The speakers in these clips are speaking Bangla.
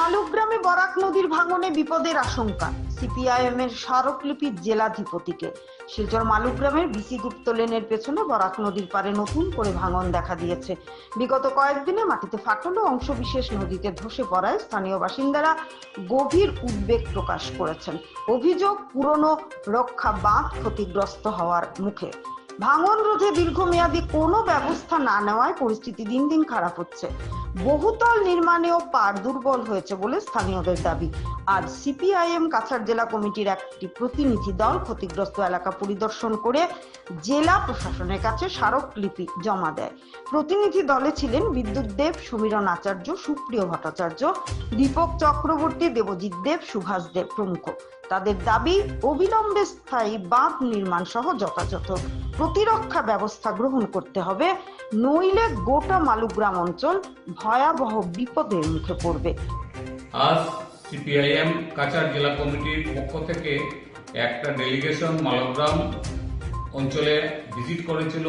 মালুগ্রামে বরাক নদীর ভাঙনে বিপদের আশঙ্কা সিপিআইএম এর স্মারকলিপির জেলাধিপতিকে। শিলচর মালুগ্রামের বিসি গুপ্ত লেনের পেছনে বরাক নদীর পারে নতুন করে ভাঙন দেখা দিয়েছে। বিগত কয়েকদিনে মাটিতে ফাটল ও অংশবিশেষ নদীতে ধসে পড়ায় স্থানীয় বাসিন্দারা গভীর উদ্বেগ প্রকাশ করেছেন। অভিযোগ, পুরনো রক্ষা বাঁধ ক্ষতিগ্রস্ত হওয়ার মুখে। ভাঙন রোধে দীর্ঘমেয়াদী কোনো ব্যবস্থা না নেওয়ায় পরিস্থিতি দিন দিন খারাপ হচ্ছে। বহুতল নির্মাণেও পার দুর্বল হয়েছে বলে স্থানীয়দের দাবি। আজ সিপিআইএম কাছাড় জেলা কমিটির একটি প্রতিনিধি দল ক্ষতিগ্রস্ত এলাকা পরিদর্শন করে জেলা প্রশাসনের কাছে স্মারকলিপি জমা দেয়। প্রতিনিধি দলে ছিলেন বিদ্যুৎ দেব, সমীরণ আচার্য, সুপ্রিয় ভট্টাচার্য, দীপক চক্রবর্তী, দেবজিৎ দেব, সুভাষ দেব প্রমুখ। তাদের দাবি, অবিলম্বে স্থায়ী বাঁধ নির্মাণ সহ যথাযথ প্রতিরক্ষা ব্যবস্থা গ্রহণ করতে হবে, নইলে গোটা মালুগ্রাম অঞ্চল ভয়াবহ বিপদের মুখে পড়বে। আজ সিপিআইএম কাছাড় জেলা কমিটির পক্ষ থেকে একটা ডেলিগেশন মালুগ্রাম অঞ্চলে ভিজিট করেছিল।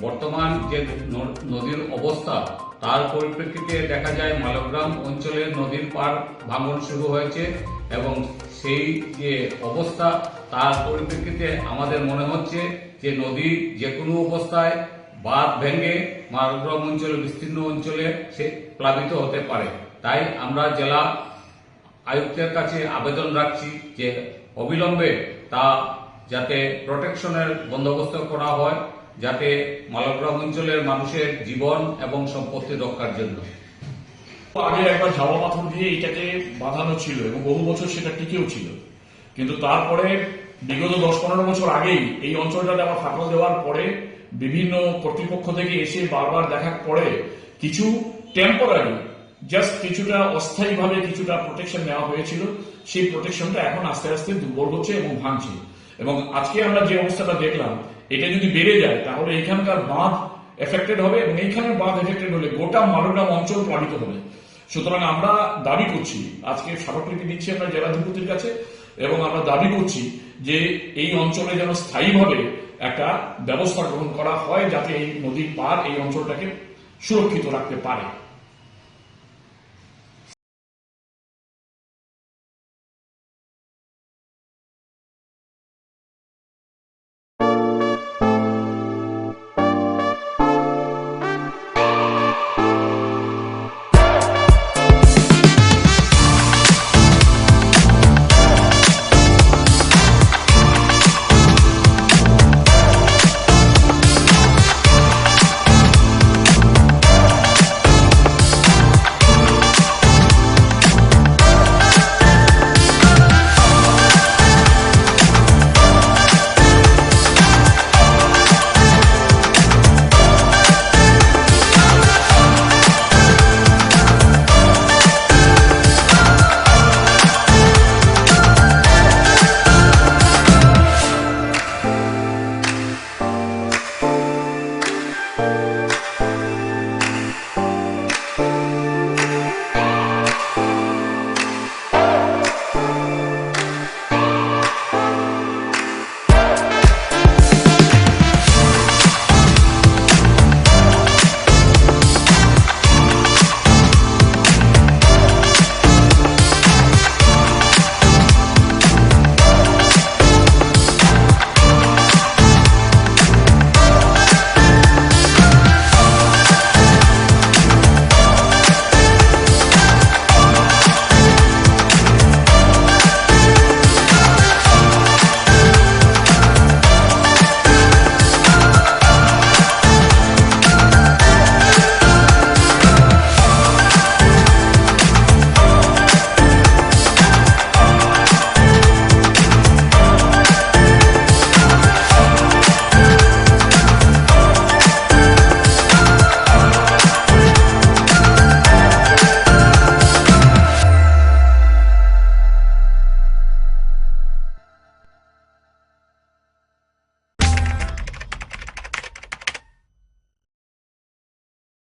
বর্তমান যে নদীর অবস্থা তার পরিপ্রেক্ষিতে দেখা যায় মালুগ্রাম অঞ্চলে নদীর পার ভাঙন শুরু হয়েছে এবং সেই যে অবস্থা তার পরিপ্রেক্ষিতে আমাদের মনে হচ্ছে যে নদী যে কোনো অবস্থায় বাঁধ ভেঙে মালুগ্রাম অঞ্চলে বিস্তীর্ণ অঞ্চলে সে প্লাবিত হতে পারে। তাই আমরা জেলা আয়ুক্তের কাছে আবেদন রাখছি যে অবিলম্বে তা যাতে প্রোটেকশনের বন্দোবস্ত করা হয়, যাতে মালুগ্রাম অঞ্চলের মানুষের জীবন এবং সম্পত্তি রক্ষার জন্য। আগে একবার ঝাওয়া পাথর দিয়ে এটাকে বাঁধানো ছিল এবং বহু বছর সেটা টিকেও ছিল, কিন্তু তারপরে বিগত 10-15 বছর আগেই এই অঞ্চলটাতে আবার ফাটল দেওয়ার পরে বিভিন্ন কর্তৃপক্ষ থেকে এসে বারবার দেখার পরে কিছু টেম্পোরারি জাস্ট কিছুটা অস্থায়ীভাবে কিছুটা প্রোটেকশন নেওয়া হয়েছিল। সেই প্রোটেকশনটা এখন আস্তে আস্তে দুর্বল হচ্ছে এবং ভাঙছে। এবং আজকে আমরা যে অবস্থাটা দেখলাম, এটা যদি বেড়ে যায় তাহলে এখানকার বাঁধ এফেক্টেড হবে এবং এইখানের বাঁধ এফেক্টেড হলে গোটা মালুগ্রাম অঞ্চল প্লাবিত হবে। সুতরাং আমরা দাবি করছি, আজকে স্মারকলিপি দিচ্ছি আমরা জেলাধিপতির কাছে এবং আমরা দাবি করছি যে এই অঞ্চলে যেন স্থায়ীভাবে একটা ব্যবস্থা গ্রহণ করা হয় যাতে এই নদীর পার এই অঞ্চলটাকে সুরক্ষিত রাখতে পারে।